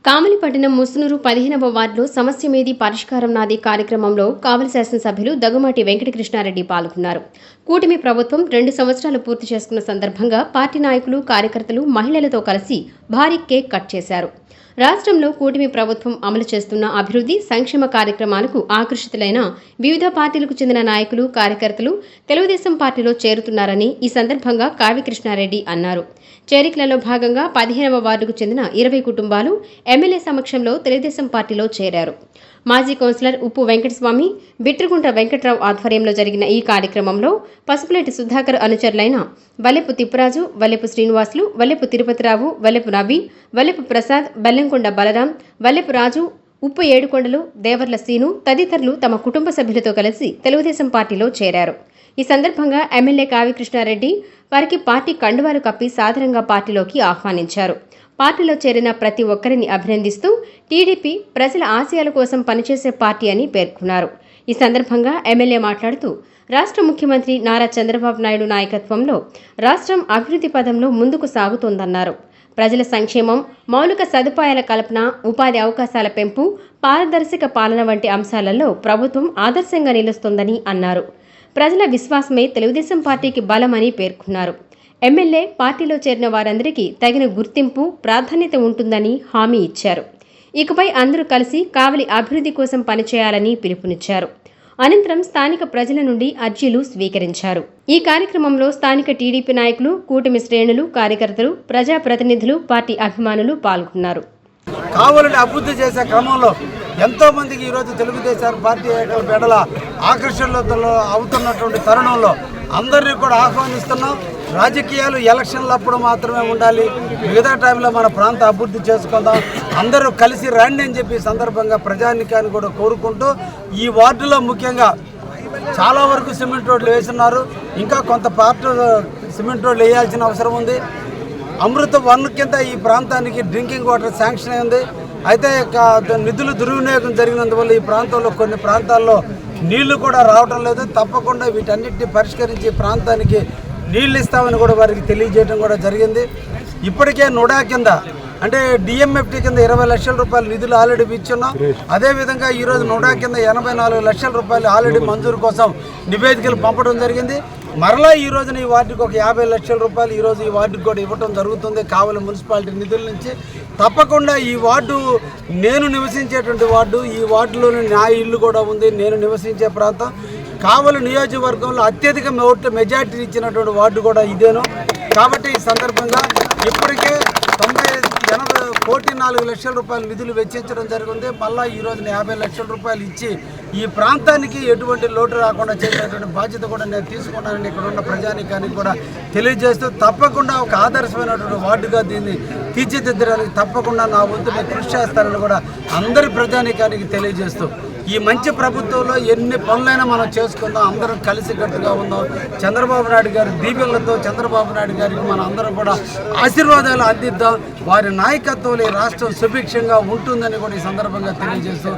కామలిపట్టణం ముసునూరు 15వ వార్డులో సమస్య మీది పరిష్కారం నాది కార్యక్రమంలో కావలి శాసనసభ్యులు దగ్గుమాటి వెంకటకృష్ణారెడ్డి పాల్గొన్నారు. కూటమి ప్రభుత్వం 2 సంవత్సరాలు పూర్తి చేసుకున్న సందర్భంగా పార్టీ నాయకులు, కార్యకర్తలు, మహిళలతో కలిసి భారీ కేక్ కట్ చేశారు. రాష్ట్రంలో కూటమి ప్రభుత్వం అమలు చేస్తున్న అభివృద్ధి, సంక్షేమ కార్యక్రమాలకు ఆకర్షితులైన వివిధ పార్టీలకు చెందిన నాయకులు, కార్యకర్తలు తెలుగుదేశం పార్టీలో చేరుతున్నారని ఈ సందర్భంగా కావి కృష్ణారెడ్డి అన్నారు. చేరికలలో భాగంగా 15వ వార్డుకు చెందిన 20 కుటుంబాలు ఎమ్మెల్యే సమక్షంలో తెలుగుదేశం పార్టీలో చేరారు. మాజీ కౌన్సిలర్ ఉప్పు వెంకటస్వామి, బిట్రగుంట వెంకట్రావు ఆధ్వర్యంలో జరిగిన ఈ కార్యక్రమంలో పసుపులేటి సుధాకర్ అనుచరులైన వల్లెపు తిప్పరాజు, వల్లెపు శ్రీనివాసులు, వల్లెపు తిరుపతిరావు, వల్లెపు నవీన్, వల్లెపు ప్రసాద్, బెల్లంకొండ బలరాం, వల్లెపు రాజు, ఉప్పు ఏడుకొండలు, దేవర్ల సీను తదితరులు తమ కుటుంబ సభ్యులతో కలిసి తెలుగుదేశం పార్టీలో చేరారు. ఈ సందర్భంగా ఎమ్మెల్యే కావి కృష్ణారెడ్డి వారికి పార్టీ కండువాలు కప్పి సాదరంగా పార్టీలోకి ఆహ్వానించారు. పార్టీలో చేరిన ప్రతి ఒక్కరిని అభినందిస్తూ టీడీపీ ప్రజల ఆశయాల కోసం పనిచేసే పార్టీ అని పేర్కొన్నారు. ఈ సందర్భంగా ఎమ్మెల్యే మాట్లాడుతూ రాష్ట్ర ముఖ్యమంత్రి నారా చంద్రబాబు నాయుడు నాయకత్వంలో రాష్ట్రం అభివృద్ధి పదంలో ముందుకు సాగుతోందన్నారు. ప్రజల సంక్షేమం, మౌలిక సదుపాయాల కల్పన, ఉపాధి అవకాశాల పెంపు, పారదర్శక పాలన వంటి అంశాలలో ప్రభుత్వం ఆదర్శంగా నిలుస్తోందని అన్నారు. ప్రజల విశ్వాసమే తెలుగుదేశం పార్టీకి బలమని పేర్కొన్నారు. ఎమ్మెల్యే పార్టీలో చేరిన వారందరికీ తగిన గుర్తింపు, ప్రాధాన్యత ఉంటుందని హామీ ఇచ్చారు. ఇకపై అందరూ కలిసి కావలి అభివృద్ధి కోసం పనిచేయాలని పిలుపునిచ్చారు. అనంతరం స్థానిక ప్రజల నుండి అర్జీలు స్వీకరించారు. ఈ కార్యక్రమంలో స్థానిక టీడీపీ నాయకులు, కూటమి శ్రేణులు, కార్యకర్తలు, ప్రజాప్రతినిధులు, పార్టీ అభిమానులు పాల్గొన్నారు. కావలిని అభివృద్ధి చేసే క్రమంలో ఎంతో మందికి ఈరోజు తెలుగుదేశం పార్టీ బెడల ఆకర్షణలో అవుతున్నటువంటి తరుణంలో అందరినీ కూడా ఆహ్వానిస్తున్నాం. రాజకీయాలు ఎలక్షన్లప్పుడు మాత్రమే ఉండాలి, మిగతా టైంలో మన ప్రాంత అభివృద్ధి చేసుకుందాం, అందరూ కలిసి రండి అని చెప్పి సందర్భంగా ప్రజానికాన్ని కూడా కోరుకుంటూ ఈ వార్డులో ముఖ్యంగా చాలా వరకు సిమెంట్ రోడ్లు వేస్తున్నారు. ఇంకా కొంత పార్ట్ సిమెంట్ రోడ్లు వేయాల్సిన అవసరం ఉంది. అమృత 1 కింద ఈ ప్రాంతానికి డ్రింకింగ్ వాటర్ శాంక్షన్ అయింది. అయితే నిధులు దుర్వినియోగం జరిగినందువల్ల ఈ ప్రాంతంలో కొన్ని ప్రాంతాల్లో నీళ్లు కూడా రావడం లేదు. తప్పకుండా వీటన్నిటిని పరిష్కరించి ప్రాంతానికి నీళ్ళు ఇస్తామని కూడా వారికి తెలియజేయడం కూడా జరిగింది. ఇప్పటికే నుడా కింద అంటే డిఎంఎఫ్టీ కింద 20 లక్షల రూపాయలు నిధులు ఆల్రెడీ ఇచ్చున్నాం. అదేవిధంగా ఈరోజు నుడా కింద 84 లక్షల రూపాయలు ఆల్రెడీ మంజూరు కోసం నివేదికలు పంపడం జరిగింది. మరలా ఈ రోజున ఈ వార్డుకి ఒక 50 లక్షల రూపాయలు ఈరోజు ఈ వార్డుకి కూడా ఇవ్వడం జరుగుతుంది కావలి మున్సిపాలిటీ నిధుల నుంచి. తప్పకుండా ఈ వార్డు నేను నివసించేటువంటి వార్డు, ఈ వార్డులోని నా ఇల్లు కూడా ఉంది, నేను నివసించే ప్రాంతం. కావలి నియోజకవర్గంలో అత్యధిక మెజార్టీ ఇచ్చినటువంటి వార్డు కూడా ఇదేను. కాబట్టి ఈ సందర్భంగా ఇప్పటికే 94 లక్షల రూపాయలు నిధులు వెచ్చించడం జరిగింది. మళ్ళీ ఈ రోజున 50 లక్షల రూపాయలు ఇచ్చి ఈ ప్రాంతానికి ఎటువంటి లోటు రాకుండా చేసేటువంటి బాధ్యత కూడా నేను తీసుకున్నానని ఇక్కడ ఉన్న ప్రజానికానికి కూడా తెలియజేస్తూ తప్పకుండా ఒక ఆదర్శమైనటువంటి వార్డుగా దీన్ని తీర్చిదిద్దడానికి తప్పకుండా నా వంతు నేను కృషి చేస్తానని కూడా అందరి ప్రజానికానికి తెలియజేస్తూ ఈ మంచి ప్రభుత్వంలో ఎన్ని పనులైనా మనం చేసుకుందాం, అందరం కలిసికట్టుగా ఉందాం. చంద్రబాబు నాయుడు గారి దీవెనలతో చంద్రబాబు నాయుడు గారికి మనం అందరం కూడా ఆశీర్వాదాలు అందిద్దాం. వారి నాయకత్వంలో ఈ రాష్ట్రం సుభిక్షంగా ఉంటుందని కూడా ఈ సందర్భంగా తెలియజేస్తూ